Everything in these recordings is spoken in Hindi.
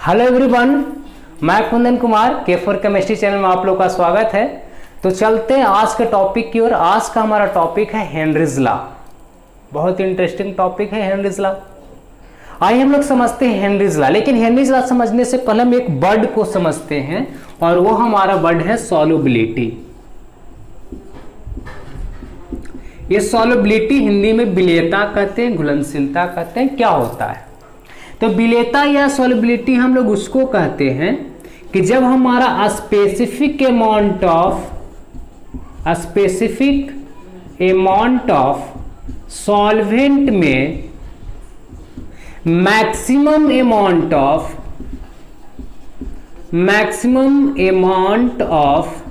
हेलो एवरीवन, मैं कुंदन कुमार के फॉर केमिस्ट्री चैनल में आप लोग का स्वागत है। तो चलते हैं आज के टॉपिक की ओर। आज का हमारा टॉपिक है हेनरीज लॉ। बहुत इंटरेस्टिंग टॉपिक है हेनरीज लॉ। आइए हम लोग समझते हैं हेनरीज लॉ। लेकिन हेनरीज लॉ समझने से पहले हम एक वर्ड को समझते हैं और वो हमारा वर्ड है सॉल्युबिलिटी। ये सॉल्युबिलिटी हिंदी में विलेयता कहते हैं, घुलनशीलता कहते हैं। क्या होता है? तो विलेयता या सॉल्युबिलिटी हम लोग उसको कहते हैं कि जब हमारा स्पेसिफिक अमाउंट ऑफ सॉल्वेंट में मैक्सिमम अमाउंट ऑफ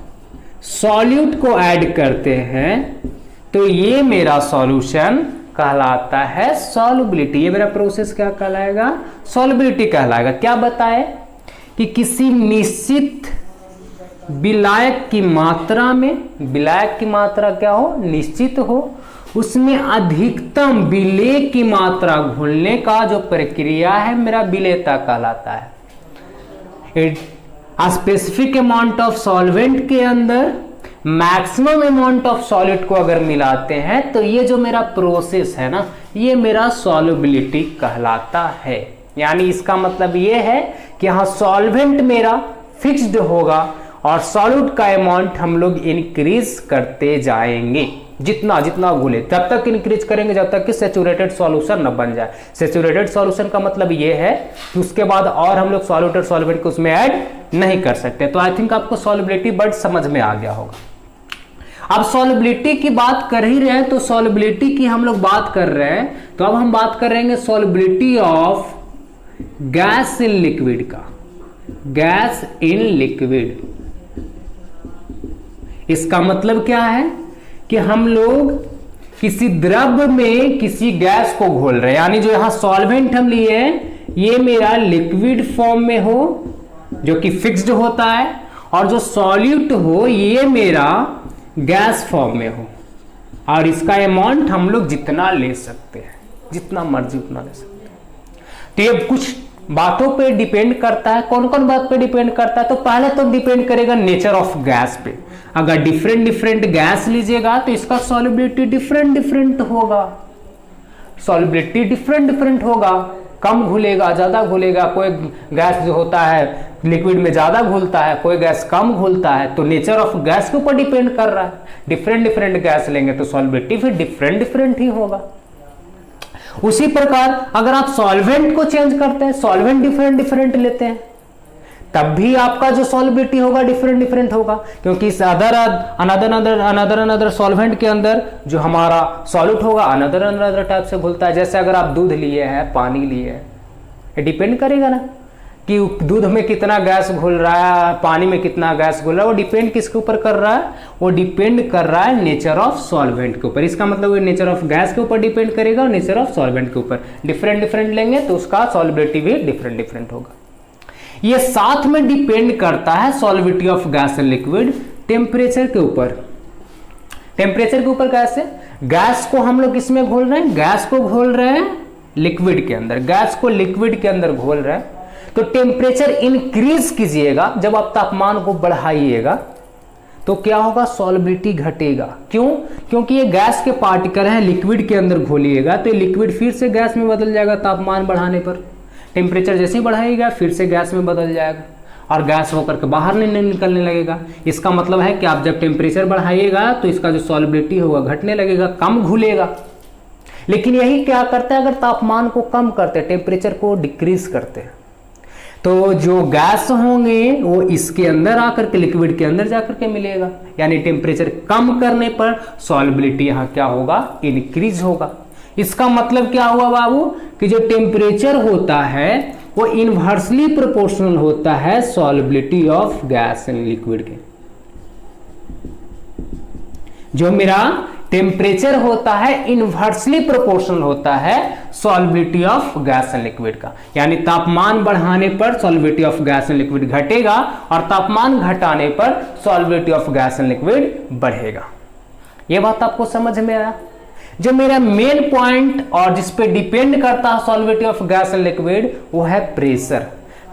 सॉल्यूट को ऐड करते हैं तो ये मेरा सॉल्यूशन कहलाता है सॉल्युबिलिटी। ये मेरा प्रोसेस क्या कहलाएगा? सॉल्युबिलिटी कहलाएगा। क्या बताए कि किसी निश्चित विलायक की मात्रा में, विलायक की मात्रा क्या हो? निश्चित हो, उसमें अधिकतम विलेय की मात्रा घुलने का जो प्रक्रिया है मेरा विलेयता कहलाता है। स्पेसिफिक अमाउंट ऑफ सॉल्वेंट के अंदर मैक्सिमम अमाउंट ऑफ सॉलिड को अगर मिलाते हैं तो ये जो मेरा प्रोसेस है ना, ये मेरा सॉल्युबिलिटी कहलाता है। यानी इसका मतलब ये है कि हाँ, सॉल्वेंट मेरा फिक्स्ड होगा और सॉल्यूट का अमाउंट हम लोग इंक्रीज करते जाएंगे। जितना जितना घुले तब तक इंक्रीज करेंगे जब तक कि सैचुरेटेड सॉल्यूशन न बन जाए। सैचुरेटेड सॉल्यूशन का मतलब ये है कि उसके बाद और हम लोग सॉल्यूटेड सॉल्वेंट को उसमें ऐड नहीं कर सकते। तो आई थिंक आपको सॉल्युबिलिटी वर्ड समझ में आ गया होगा। अब सॉल्युबिलिटी की बात कर ही रहे हैं तो सॉल्युबिलिटी की हम लोग बात कर रहे हैं, तो अब हम बात करेंगे solubility of gas in liquid का। गैस इन लिक्विड, इसका मतलब क्या है कि हम लोग किसी द्रव में किसी गैस को घोल रहे हैं। यानी जो यहां सॉल्वेंट हम लिए हैं ये मेरा लिक्विड फॉर्म में हो जो कि फिक्स्ड होता है, और जो सॉल्यूट हो ये मेरा गैस फॉर्म में हो, और इसका अमाउंट हम लोग जितना ले सकते हैं, जितना मर्जी उतना ले सकते हैं। तो ये कुछ बातों पे डिपेंड करता है। कौन कौन बात पे डिपेंड करता है? तो पहले तो डिपेंड करेगा नेचर ऑफ गैस पे। अगर डिफरेंट गैस लीजिएगा तो इसका सॉल्युबिलिटी डिफरेंट होगा। सॉल्युबिलिटी डिफरेंट होगा, कम घुलेगा, ज्यादा घुलेगा। कोई गैस जो होता है लिक्विड में ज्यादा घुलता है, कोई गैस कम घुलता है। तो नेचर ऑफ गैस के ऊपर डिपेंड कर रहा है। डिफरेंट गैस लेंगे तो सॉल्युबिलिटी फिर डिफरेंट ही होगा। उसी प्रकार अगर आप सॉल्वेंट को चेंज करते हैं, सॉल्वेंट डिफरेंट लेते हैं, तब भी आपका जो सॉल्युबिलिटी होगा डिफरेंट होगा, क्योंकि इस अनदर सॉल्वेंट के अंदर जो हमारा सॉल्यूट होगा अनदर टाइप से घुलता है। जैसे अगर आप दूध लिए हैं, पानी लिए हैं, ये डिपेंड करेगा ना कि दूध में कितना गैस घुल रहा है, पानी में कितना गैस घुल रहा है। वो डिपेंड किसके ऊपर कर रहा है? वो डिपेंड कर रहा है नेचर ऑफ सॉल्वेंट के ऊपर। इसका मतलब वो नेचर ऑफ गैस के ऊपर डिपेंड करेगा और नेचर ऑफ सॉल्वेंट के ऊपर। डिफरेंट लेंगे तो उसका सॉल्युबिलिटी भी डिफरेंट होगा। ये साथ में डिपेंड करता है solubility of gas and liquid temperature के ऊपर। टेम्परेचर के ऊपर कैसे? गैस को हम लोग किसमें घोल रहे हैं? गैस को घोल रहे हैं लिक्विड के अंदर। गैस को लिक्विड के अंदर घोल रहे हैं तो टेम्परेचर इंक्रीज कीजिएगा, जब आप तापमान को बढ़ाइएगा तो क्या होगा? सॉल्युबिलिटी घटेगा। क्यों? क्योंकि ये गैस के पार्टिकल हैं, लिक्विड के अंदर घोलिएगा तो लिक्विड फिर से गैस में बदल जाएगा तापमान बढ़ाने पर। टेम्परेचर जैसे ही बढ़ाइएगा फिर से गैस में बदल जाएगा और गैस होकर के बाहर नहीं निकलने लगेगा। इसका मतलब है कि आप जब टेम्परेचर बढ़ाइएगा तो इसका जो सॉल्युबिलिटी होगा घटने लगेगा, कम घुलेगा। लेकिन यही क्या करते हैं, अगर तापमान को कम करते हैं, टेम्परेचर को डिक्रीज करते हैं, तो जो गैस होंगे वो इसके अंदर आकर के लिक्विड के अंदर जाकर के मिलेगा। यानी टेम्परेचर कम करने पर सॉल्युबिलिटी यहाँ क्या होगा? इंक्रीज होगा। इसका मतलब क्या हुआ बाबू कि जो टेम्परेचर होता है वो इनवर्सली प्रोपोर्शनल होता है solubility of gas and liquid के। जो मेरा टेम्परेचर होता है इनवर्सली प्रोपोर्शनल होता है solubility of gas and liquid का। यानी तापमान बढ़ाने पर solubility of gas and liquid घटेगा और तापमान घटाने पर solubility of gas and liquid बढ़ेगा। यह बात आपको समझ में आया? जो मेरा मेन पॉइंट और जिस पे डिपेंड करता है solubility of gas and liquid वो है प्रेशर।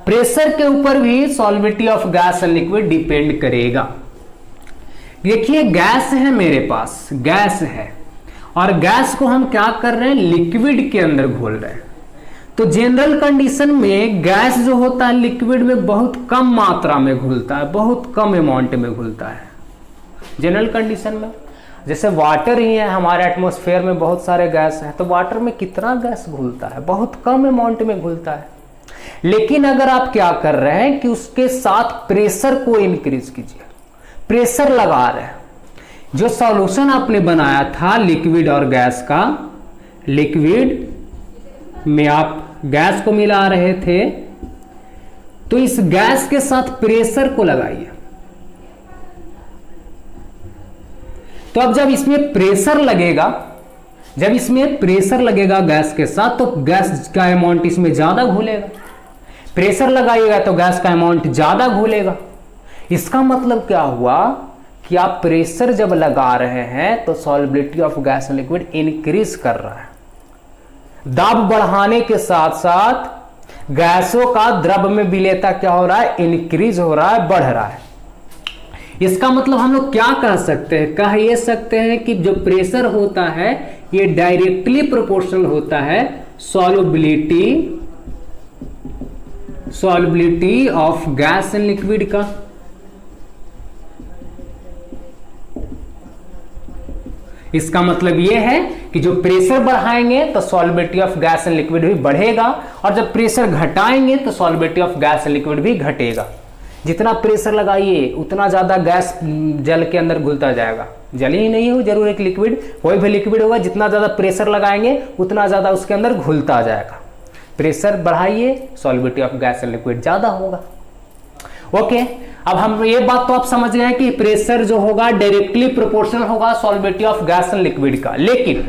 प्रेशर के ऊपर भी solubility of gas and liquid depend करेगा। देखिए गैस है मेरे पास, गैस है, और गैस को हम क्या कर रहे हैं, लिक्विड के अंदर घोल रहे हैं। तो जनरल कंडीशन में गैस जो होता है लिक्विड में बहुत कम मात्रा में घुलता है, बहुत कम अमाउंट में घुलता है जनरल कंडीशन में। जैसे वाटर ही है, हमारे एटमॉस्फेयर में बहुत सारे गैस हैं, तो वाटर में कितना गैस घुलता है, बहुत कम अमाउंट में घुलता है। लेकिन अगर आप क्या कर रहे हैं कि उसके साथ प्रेशर को इंक्रीज कीजिए, प्रेशर लगा रहे हैं, जो सॉल्यूशन आपने बनाया था लिक्विड और गैस का, लिक्विड में आप गैस को मिला रहे थे, तो इस गैस के साथ प्रेशर को लगाइए। तो अब जब इसमें प्रेशर लगेगा, जब इसमें प्रेशर लगेगा गैस के साथ, तो गैस का अमाउंट इसमें ज्यादा घुलेगा। प्रेशर लगाइएगा तो गैस का अमाउंट ज्यादा घुलेगा। इसका मतलब क्या हुआ कि आप प्रेशर जब लगा रहे हैं तो solubility of gas and liquid increase कर रहा है। दाब बढ़ाने के साथ साथ गैसों का द्रव में विलेयता क्या हो रहा है, इंक्रीज हो रहा है, बढ़ रहा है। इसका मतलब हम लोग क्या कह सकते हैं, कह ये सकते हैं कि जो प्रेशर होता है ये डायरेक्टली प्रोपोर्शनल होता है solubility of gas and liquid का। इसका मतलब यह है कि जो प्रेशर बढ़ाएंगे तो solubility of gas and liquid भी बढ़ेगा, और जब प्रेशर घटाएंगे तो solubility of gas and liquid भी घटेगा। जितना प्रेशर लगाइए उतना ज्यादा गैस जल के अंदर घुलता जाएगा। जल ही नहीं हो जरूर एक लिक्विड, कोई भी लिक्विड होगा, जितना ज्यादा प्रेशर लगाएंगे उतना ज्यादा उसके अंदर घुलता जाएगा। प्रेशर बढ़ाइए, solubility of gas and liquid ज्यादा होगा। ओके, अब हम ये बात तो आप समझ गए कि प्रेशर जो होगा डायरेक्टली प्रोपोर्शनल होगा solubility of gas and liquid का। लेकिन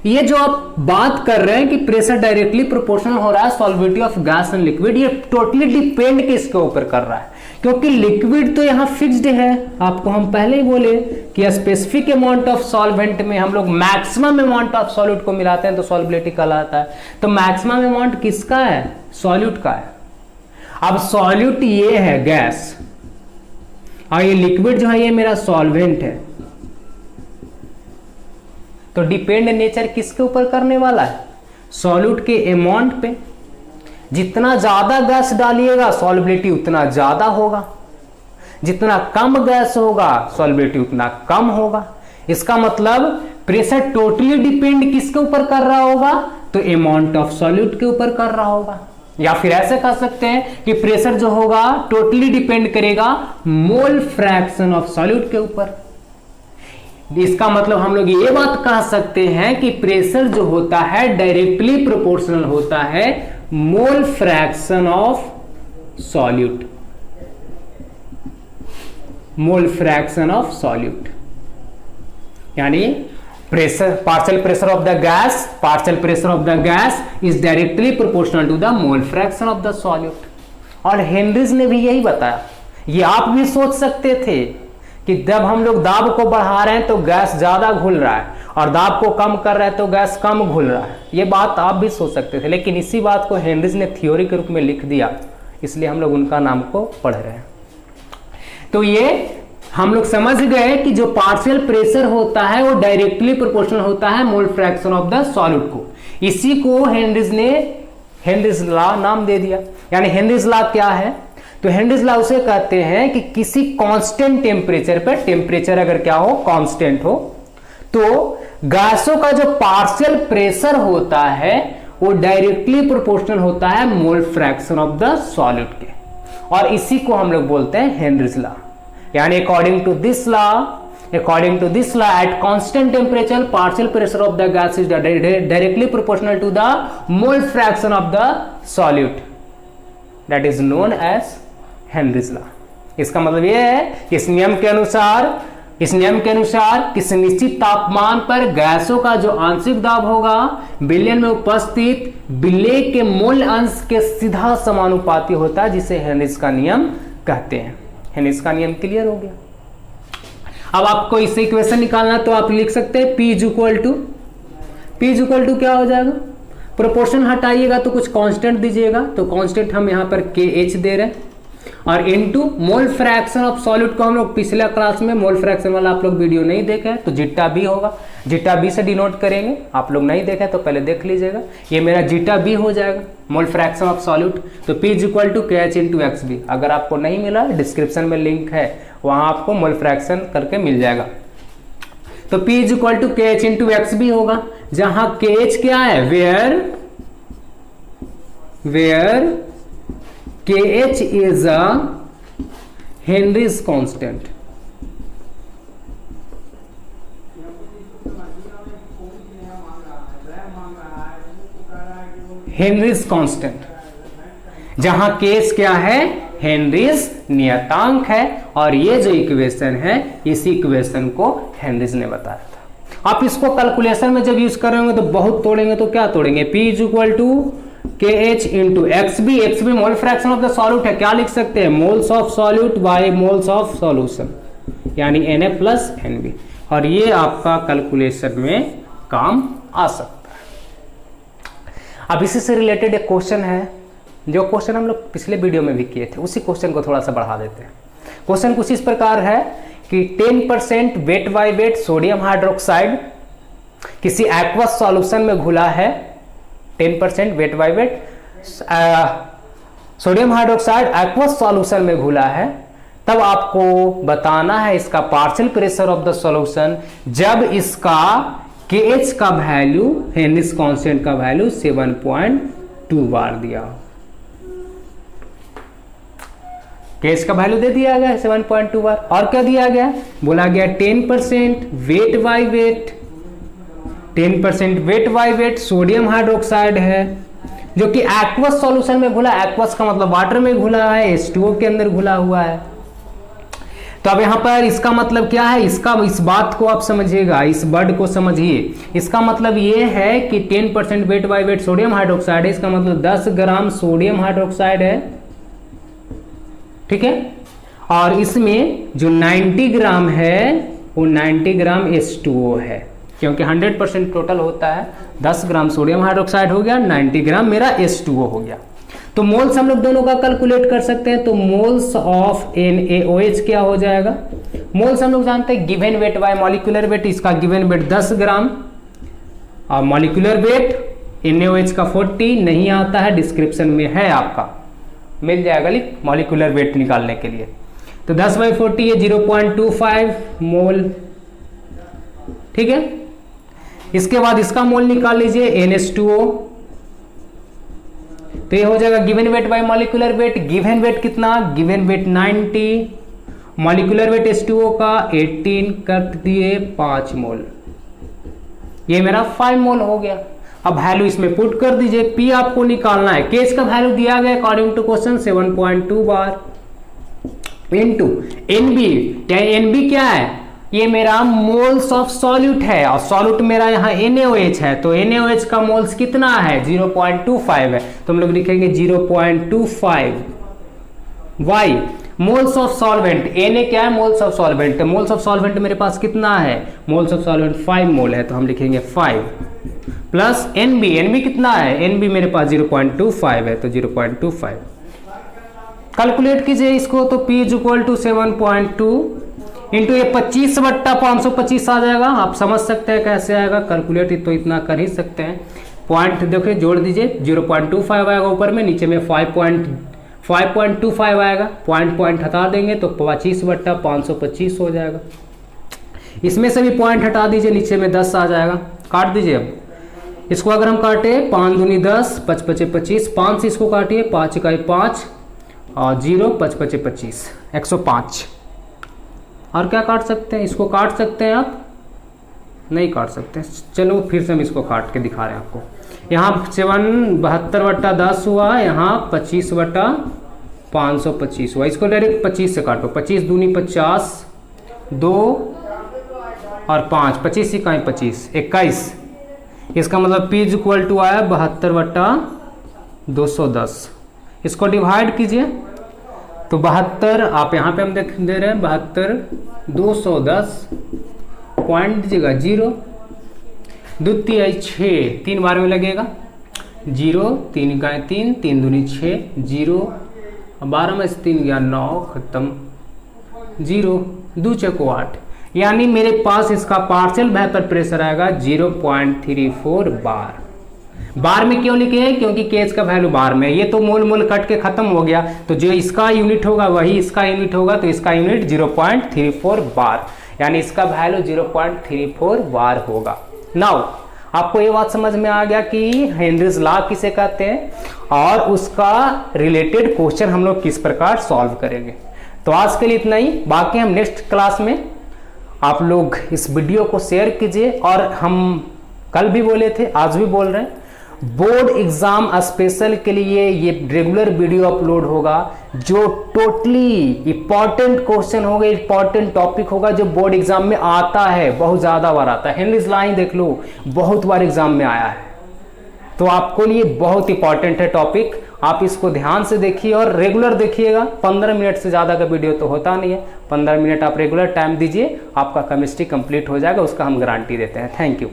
ये जो आप बात कर रहे हैं कि प्रेशर डायरेक्टली प्रोपोर्शनल हो रहा है solubility of gas and liquid, ये टोटली डिपेंड किसके ऊपर कर रहा है, क्योंकि लिक्विड तो यहाँ फिक्स्ड है। आपको हम पहले ही बोले कि स्पेसिफिक अमाउंट ऑफ सॉल्वेंट में हम लोग मैक्सिमम अमाउंट ऑफ सॉल्यूट को मिलाते हैं तो सॉल्युबिलिटी कहलाता है। तो मैक्सिमम अमाउंट किसका है, सॉल्यूट का है। अब सॉल्यूट ये है गैस, और ये लिक्विड जो है ये मेरा सॉल्वेंट है। तो डिपेंड नेचर किसके ऊपर करने वाला है, सॉल्यूट के अमाउंट पे। जितना ज्यादा गैस डालिएगा सॉल्युबिलिटी उतना ज्यादा होगा, जितना कम गैस होगा सॉल्युबिलिटी उतना कम होगा। इसका मतलब प्रेशर टोटली डिपेंड किसके ऊपर कर रहा होगा, तो अमाउंट ऑफ सॉल्यूट के ऊपर कर रहा होगा। या फिर ऐसे कह सकते हैं कि प्रेशर जो होगा टोटली डिपेंड करेगा मोल फ्रैक्शन ऑफ सॉल्यूट के ऊपर। इसका मतलब हम लोग ये बात कह सकते हैं कि प्रेशर जो होता है डायरेक्टली प्रोपोर्शनल होता है मोल fraction of solute, mole fraction of solute. यानी pressure, partial pressure of the gas, partial pressure of the gas is directly proportional to the mole fraction of the solute। और हेनरीज ने भी यही बताया। ये आप भी सोच सकते थे कि जब हम लोग दाब को बढ़ा रहे हैं तो गैस ज्यादा घुल रहा है, और दाब को कम कर रहे हैं तो गैस कम घुल रहा है। ये बात आप भी सोच सकते थे, लेकिन इसी बात को हेनरीज ने थ्योरी के रूप में लिख दिया, इसलिए हम लोग उनका नाम को पढ़ रहे हैं। तो ये हम लोग समझ गए कि जो पार्शियल प्रेशर होता है वो डायरेक्टली प्रोपोर्शनल होता है मोल फ्रैक्शन ऑफ द सॉल्यूट को। इसी को हेनरीज लॉ नाम दे दिया। यानी हेनरीज लॉ क्या है, तो हेनरीज लॉ उसे कहते हैं कि किसी कांस्टेंट टेम्परेचर पर, टेम्परेचर अगर क्या हो, कांस्टेंट हो, तो गैसों का जो पार्शियल प्रेशर होता है वो डायरेक्टली प्रोपोर्शनल होता है मोल फ्रैक्शन ऑफ द सॉल्यूट के, और इसी को हम लोग बोलते हैं हेनरीज लॉ। यानी according to this law at constant temperature partial pressure of the gas is directly proportional to the mole fraction of the solute, that is known as Henry's law। इसका मतलब यह है कि इस नियम के अनुसार किसी निश्चित तापमान पर गैसों का जो आंशिक दाब होगा विलयन में उपस्थित विलेय के मोल अंश के सीधा समानुपाती होता है, जिसे हेनरीज का नियम कहते हैं। हेनरीज का नियम क्लियर हो गया। अब आपको इससे इक्वेशन निकालना तो आप लिख सकते हैं P इज इक्वल टू क्या हो जाएगा, प्रोपोर्शन हटाइएगा तो कुछ कांस्टेंट दीजिएगा, तो कांस्टेंट हम यहाँ पर KH दे रहे हैं, और into mole fraction of solute को हम लोग पिछले क्लास में मोल फ्रैक्शन वाला आप लोग वीडियो नहीं देखे हैं, तो जीटा बी होगा, जीटा बी से डिनोट करेंगे। आप लोग नहीं देखे तो पहले देख लीजिएगा, ये मेरा जीटा बी हो जाएगा, मोल फ्रैक्शन ऑफ सॉल्यूट। तो P is equal to KH into XB। अगर आपको नहीं मिला डिस्क्रिप्शन में लिंक है, वहां आपको मोल फ्रैक्शन करके मिल जाएगा। तो P is equal to KH into XB होगा, जहां KH क्या है, where KH is a Henry's constant। Henry's constant, जहां KH क्या है, हेनरीज नियतांक है, और ये जो इक्वेशन है इसी इक्वेशन को हेनरीज ने बताया था। आप इसको कैलकुलेशन में जब यूज कर रहे होंगे तो बहुत तोड़ेंगे, तो क्या तोड़ेंगे, P is equal to KH into XB। XB mole fraction of the solute है, क्या लिख सकते हैं, moles of solute by moles of solution, यानी Na प्लस NB, और ये आपका कैलकुलेशन में काम आ सकता है। अब इसी से रिलेटेड एक क्वेश्चन है, जो क्वेश्चन हम लोग पिछले वीडियो में भी किए थे, उसी क्वेश्चन को थोड़ा सा बढ़ा देते हैं। क्वेश्चन कुछ इस प्रकार है कि 10% weight by weight sodium hydroxide किसी एक्वस सॉल्यूशन में घुला है, 10% weight by weight sodium hydroxide aqueous solution में घुला है, तब आपको बताना है इसका partial pressure of the solution जब इसका KH का वैल्यू, हेनरीज कांस्टेंट का वैल्यू 7.2 बार दिया। KH का वैल्यू दे दिया गया 7.2 बार, और क्या दिया गया, बोला गया 10% weight by weight, 10% weight by weight sodium hydroxide है जो कि एक्वस सॉल्यूशन में घुला, एक्वस का मतलब वाटर में घुला है, H2O के अंदर घुला हुआ है। तो अब यहाँ पर इसका मतलब क्या है, इस बात को आप समझिएगा, इस वर्ड को समझिए। इसका मतलब ये है कि 10% weight by weight sodium hydroxide है, इसका मतलब 10 ग्राम सोडियम हाइड्रोक्साइड है, ठीक है, और इसमें जो 90 ग्राम है वो 90 ग्राम H2O है, क्योंकि 100% टोटल होता है, 10 ग्राम सोडियम हाइड्रोक्साइड हो गया, 90 ग्राम मेरा H2O हो गया। तो मोल्स हम लोग दोनों का कैलकुलेट कर सकते हैं, तो मोल्स ऑफ NaOH क्या हो जाएगा, मोल्स हम लोग जानते हैं given weight by molecular wait, इसका गिवन वेट 10 ग्राम, और मॉलिक्यूलर वेट NaOH का 40 नहीं आता है, डिस्क्रिप्शन में है, आपका मिल जाएगा लिख मॉलिक्यूलर वेट निकालने के लिए। तो 10/40 ये 0.25 मोल, ठीक है। इसके बाद इसका मोल निकाल लीजिए NH2O, तो ये हो जाएगा given weight by molecular weight, given weight कितना, given weight 90, molecular weight H2O का 18 कट दिए 5 मोल, ये मेरा 5 मोल हो गया। अब वैल्यू इसमें पुट कर दीजिए, P आपको निकालना है, KH का वैल्यू दिया गया according to question 7.2 bar, into NB, NB क्या है, ये मेरा मोल्स ऑफ सॉल्यूट है, और सॉल्यूट मेरा यहाँ NaOH है, तो NaOH का मोल्स कितना है, 0.25 है, तो हम लोग लिखेंगे 0.25 y moles of solvent, Na क्या है, moles of solvent, moles of solvent मेरे पास कितना है, मोल्स ऑफ सॉल्वेंट 5 मोल है, तो हम लिखेंगे 5 प्लस NB कितना है, NB मेरे पास 0.25 है, तो 0.25 कैलकुलेट कीजिए इसको, तो P is equal to 7.2 into ये 25/525 आ जाएगा। आप समझ सकते हैं कैसे आएगा, कैलकुलेट तो इतना कर ही सकते हैं। पॉइंट देखिए जोड़ दीजिए, 0.25 आएगा ऊपर में, नीचे में 5.25 आएगा, पॉइंट हटा देंगे तो 25/525 हो जाएगा। इसमें से भी पॉइंट हटा दीजिए, नीचे में 10 आ जाएगा, काट दीजिए। अब इसको अगर हम काटे 5 दूनी 10, 5 5 25, 5 से इसको काटिए, 5 इकाई 5 और 0 5 5 25, 105। और क्या काट सकते हैं, इसको काट सकते हैं आप, नहीं काट सकते, चलो फिर से हम इसको काट के दिखा रहे हैं आपको। यहाँ 72/10 हुआ, यहाँ 25/525 हुआ, इसको डायरेक्ट 25 से काटो, 25 दूनी 50, 2 और 5, 25 इकाई 25, 21। इसका मतलब P इज इक्वल टू आया 72/210। इसको डिवाइड कीजिए, तो 72 आप यहाँ पे हम देख दे रहे हैं 72/210, पॉइंट दीजिएगा 0, 2 3 6, 3 बार में लगेगा, 0, 3 का 3, 3 दूनी 6, 0, 12 में से 3 गया 9, खत्म, 0, 2 चको 8, यानी मेरे पास इसका पार्शियल वेपर प्रेशर आएगा 0.34 बार। बार में क्यों लिखे हैं? क्योंकि केज का वैल्यू बार में, ये तो मोल मोल कट के खत्म हो गया, तो जो इसका यूनिट होगा वही इसका यूनिट होगा, तो इसका यूनिट 0.34 बार, यानी इसका वैल्यू 0.34 बार होगा। नाउ आपको ये बात समझ में आ गया कि हेनरीज लॉ किसे कहते हैं और उसका रिलेटेड क्वेश्चन हम लोग किस प्रकार सॉल्व करेंगे। तो आज के लिए इतना ही, बाकी हम नेक्स्ट क्लास में, आप लोग इस वीडियो को शेयर कीजिए। और हम कल भी बोले थे, आज भी बोल रहे हैं, बोर्ड एग्जाम स्पेशल के लिए ये रेगुलर वीडियो अपलोड होगा, जो टोटली इंपॉर्टेंट क्वेश्चन होगा, इंपॉर्टेंट टॉपिक होगा, जो बोर्ड एग्जाम में आता है, बहुत ज्यादा बार आता है। हेनरीज लॉ देख लो, बहुत बार एग्जाम में आया है, तो आपको लिए बहुत इंपॉर्टेंट है टॉपिक। आप इसको ध्यान से देखिए और रेगुलर देखिएगा। 15 मिनट से ज़्यादा का वीडियो तो होता नहीं है, 15 मिनट आप रेगुलर टाइम दीजिए, आपका केमिस्ट्री कंप्लीट हो जाएगा, उसका हम गारंटी देते हैं। Thank you.